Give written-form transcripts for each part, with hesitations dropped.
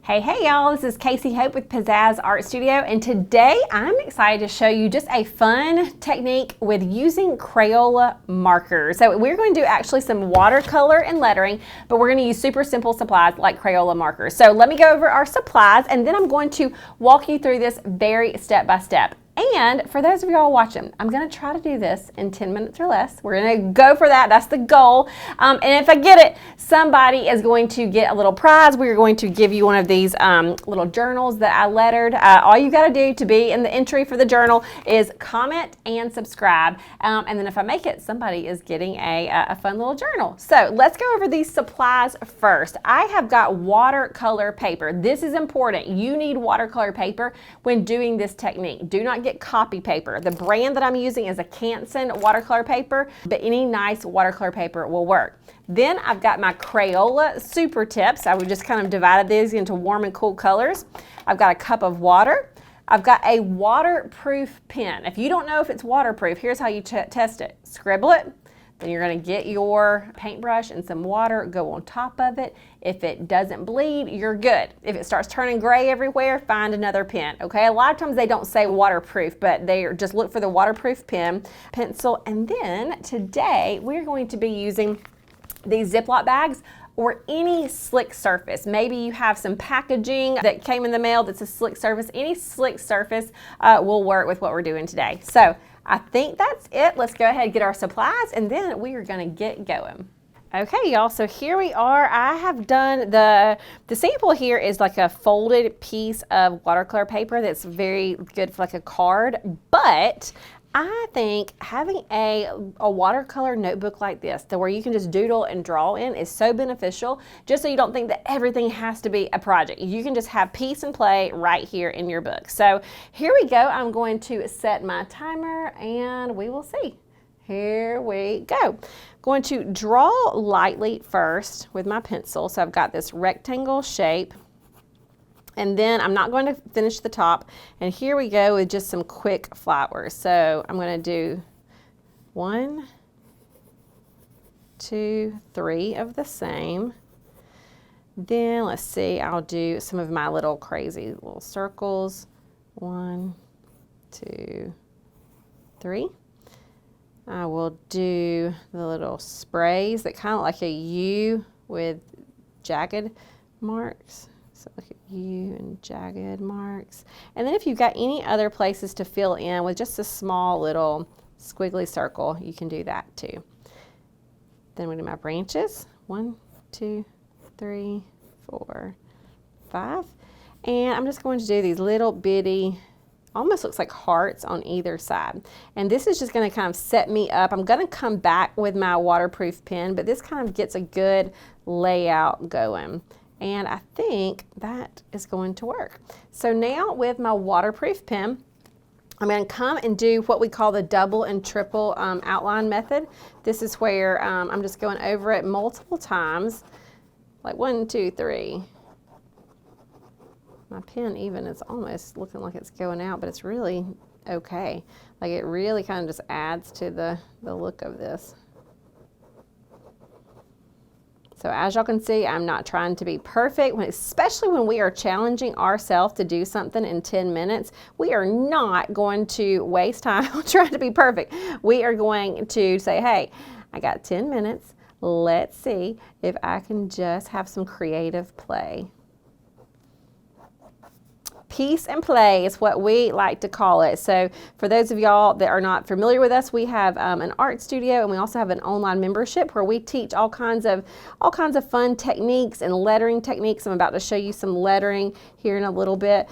Hey y'all, this is Casey Hope with Pizzazz Art Studio, and today I'm excited to show you just a fun technique with using Crayola markers. So we're going to do actually some watercolor and lettering, but we're going to use super simple supplies like Crayola markers. So let me go over our supplies, and then I'm going to walk you through this very step by step. And for those of y'all watching, I'm going to try to do this in 10 minutes or less. We're going to go for that. That's the goal. And if I get it, somebody is going to get a little prize. We're going to give you one of these little journals that I lettered. All you got to do to be in the entry for the journal is comment and subscribe. And then if I make it, somebody is getting a fun little journal. So let's go over these supplies first. I have got watercolor paper. This is important. You need watercolor paper when doing this technique. Do not get copy paper. The brand that I'm using is a Canson watercolor paper, but any nice watercolor paper will work. Then I've got my Crayola super tips. I would just kind of divided these into warm and cool colors. I've got a cup of water. I've got a waterproof pen. If you don't know if it's waterproof, here's how you test it. Scribble it. Then you're going to get your paintbrush and some water, go on top of it. If it doesn't bleed, you're good. If it starts turning gray everywhere, find another pen, okay? A lot of times they don't say waterproof, but they just look for the waterproof pen, pencil, and then today we're going to be using these Ziploc bags or any slick surface. Maybe you have some packaging that came in the mail that's a slick surface. Any slick surface will work with what we're doing today. So I think that's it. Let's go ahead and get our supplies, and then we are gonna get going. Okay, y'all, so here we are. I have done the sample here is like a folded piece of watercolor paper that's very good for like a card, but I think having a watercolor notebook like this, where you can just doodle and draw in, is so beneficial, just so you don't think that everything has to be a project. You can just have peace and play right here in your book. So here we go. I'm going to set my timer and we will see. Here we go. Going to draw lightly first with my pencil. So I've got this rectangle shape. And then I'm not going to finish the top. And here we go with just some quick flowers. So I'm going to do 1, 2, 3 of the same. Then let's see, I'll do some of my little crazy little circles. 1, 2, 3. I will do the little sprays that kind of like a U with jagged marks. So look at U and jagged marks. And then if you've got any other places to fill in with just a small little squiggly circle, you can do that too. Then we do my branches. 1, 2, 3, 4, 5. And I'm just going to do these little bitty, almost looks like hearts on either side. And this is just going to kind of set me up. I'm going to come back with my waterproof pen, but this kind of gets a good layout going. And I think that is going to work. So now with my waterproof pen, I'm going to come and do what we call the double and triple outline method. This is where I'm just going over it multiple times, like 1, 2, 3. My pen even is almost looking like it's going out, but it's really okay. Like it really kind of just adds to the look of this. So as y'all can see, I'm not trying to be perfect, especially when we are challenging ourselves to do something in 10 minutes. We are not going to waste time trying to be perfect. We are going to say, hey, I got 10 minutes. Let's see if I can just have some creative play. Peace and play is what we like to call it. So for those of y'all that are not familiar with us, we have an art studio, and we also have an online membership where we teach all kinds of fun techniques and lettering techniques. I'm about to show you some lettering here in a little bit.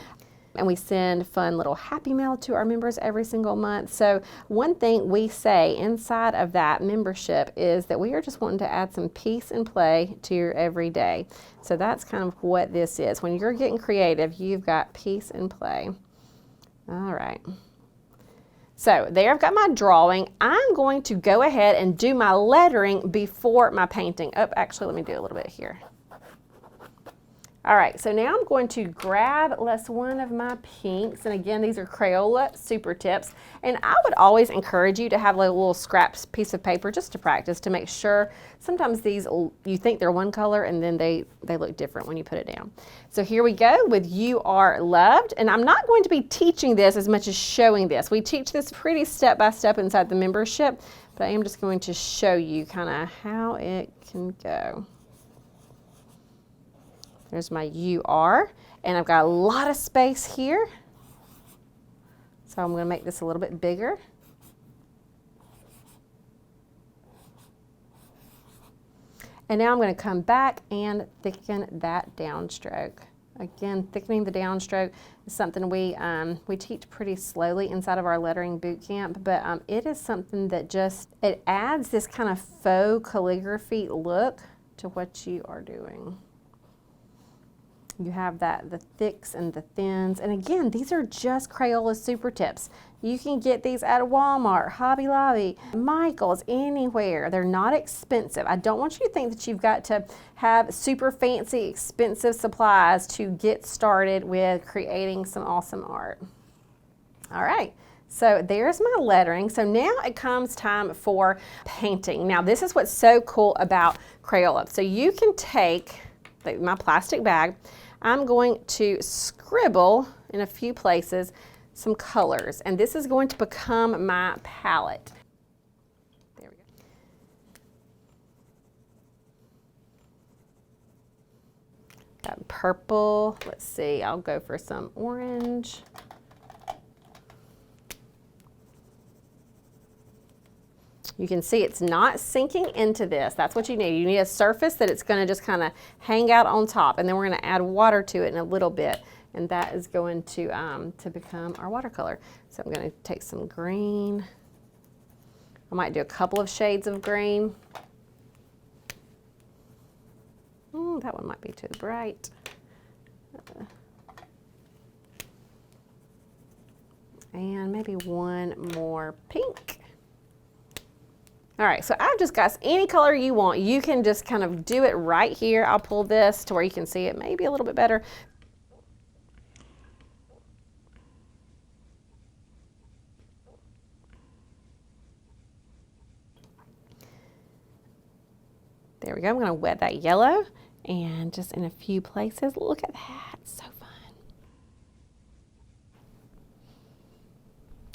And we send fun little happy mail to our members every single month. So one thing we say inside of that membership is that we are just wanting to add some peace and play to your everyday. So that's kind of what this is. When you're getting creative, you've got peace and play. All right. So there I've got my drawing. I'm going to go ahead and do my lettering before my painting. Oh, actually, let me do a little bit here. All right, so now I'm going to grab one of my pinks, and again, these are Crayola Super Tips, and I would always encourage you to have like a little scraps piece of paper just to practice, to make sure. Sometimes these, you think they're one color, and then they look different when you put it down. So here we go with You Are Loved, and I'm not going to be teaching this as much as showing this. We teach this pretty step by step inside the membership, but I am just going to show you kind of how it can go. There's my You Are, and I've got a lot of space here. So I'm going to make this a little bit bigger. And now I'm going to come back and thicken that downstroke. Again, thickening the downstroke is something we teach pretty slowly inside of our lettering boot camp, but it is something that it adds this kind of faux calligraphy look to what you are doing. You have the thicks and the thins. And again, these are just Crayola Super Tips. You can get these at Walmart, Hobby Lobby, Michael's, anywhere. They're not expensive. I don't want you to think that you've got to have super fancy, expensive supplies to get started with creating some awesome art. All right. So there's my lettering. So now it comes time for painting. Now this is what's so cool about Crayola. So you can take my plastic bag. I'm going to scribble in a few places some colors, and this is going to become my palette. There we go. Got purple. Let's see, I'll go for some orange. You can see it's not sinking into this. That's what you need. You need a surface that it's going to just kind of hang out on top, and then we're going to add water to it in a little bit, and that is going to become our watercolor. So I'm going to take some green. I might do a couple of shades of green. That one might be too bright. And maybe one more pink. All right, so I've just got any color you want. You can just kind of do it right here. I'll pull this to where you can see it maybe a little bit better. There we go. I'm going to wet that yellow, and just in a few places. Look at that. It's so fun.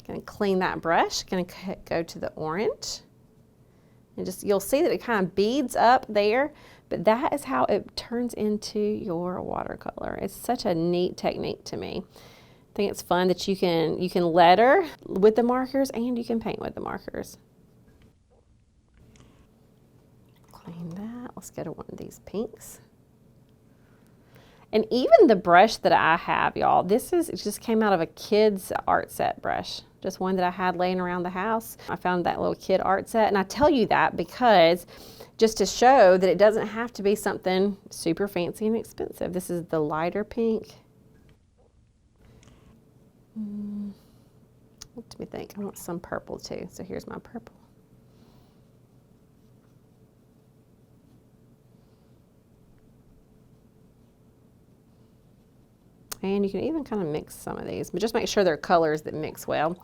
Going to clean that brush. Going to go to the orange. And just, you'll see that it kind of beads up there, but that is how it turns into your watercolor. It's such a neat technique to me. I think it's fun that you can letter with the markers and you can paint with the markers. Clean that. Let's go to one of these pinks. And even the brush that I have, y'all, it just came out of a kid's art set brush. Just one that I had laying around the house. I found that little kid art set, and I tell you that because just to show that it doesn't have to be something super fancy and expensive. This is the lighter pink. What do we think? I want some purple too, so here's my purple. And you can even kind of mix some of these, but just make sure they're colors that mix well.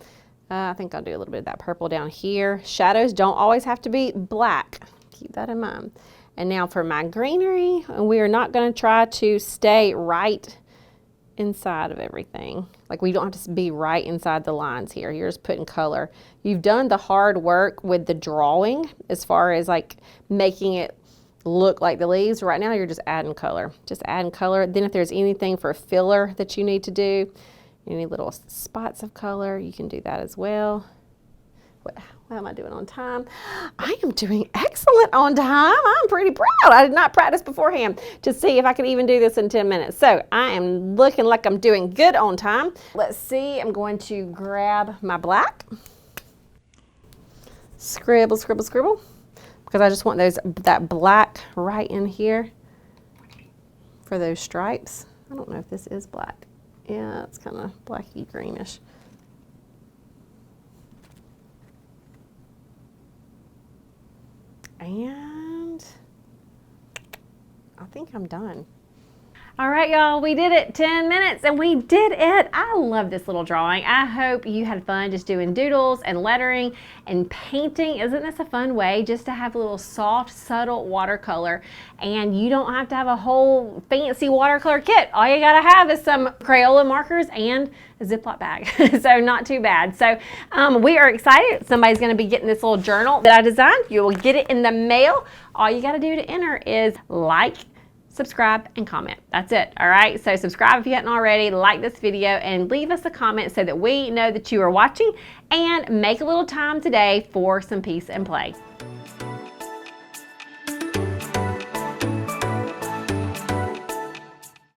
I think I'll do a little bit of that purple down here. Shadows don't always have to be black. Keep that in mind. And now for my greenery, we are not going to try to stay right inside of everything. Like, we don't have to be right inside the lines here. You're just putting color. You've done the hard work with the drawing as far as like making it look like the leaves. Right now you're just adding color. Just adding color. Then if there's anything for filler that you need to do, any little spots of color, you can do that as well. What am I doing on time? I am doing excellent on time. I'm pretty proud. I did not practice beforehand to see if I could even do this in 10 minutes. So I am looking like I'm doing good on time. Let's see, I'm going to grab my black. Scribble, scribble, scribble. Because I just want that black right in here for those stripes. I don't know if this is black. Yeah, it's kind of blacky greenish. And I think I'm done. All right, y'all, we did it. 10 minutes and we did it. I love this little drawing. I hope you had fun just doing doodles and lettering and painting. Isn't this a fun way just to have a little soft, subtle watercolor? And you don't have to have a whole fancy watercolor kit. All you gotta have is some Crayola markers and a Ziploc bag. So not too bad. So we are excited. Somebody's gonna be getting this little journal that I designed. You will get it in the mail. All you gotta do to enter is like, subscribe, and comment. That's it. All right. So subscribe if you hadn't already, like this video, and leave us a comment so that we know that you are watching, and make a little time today for some peace and play.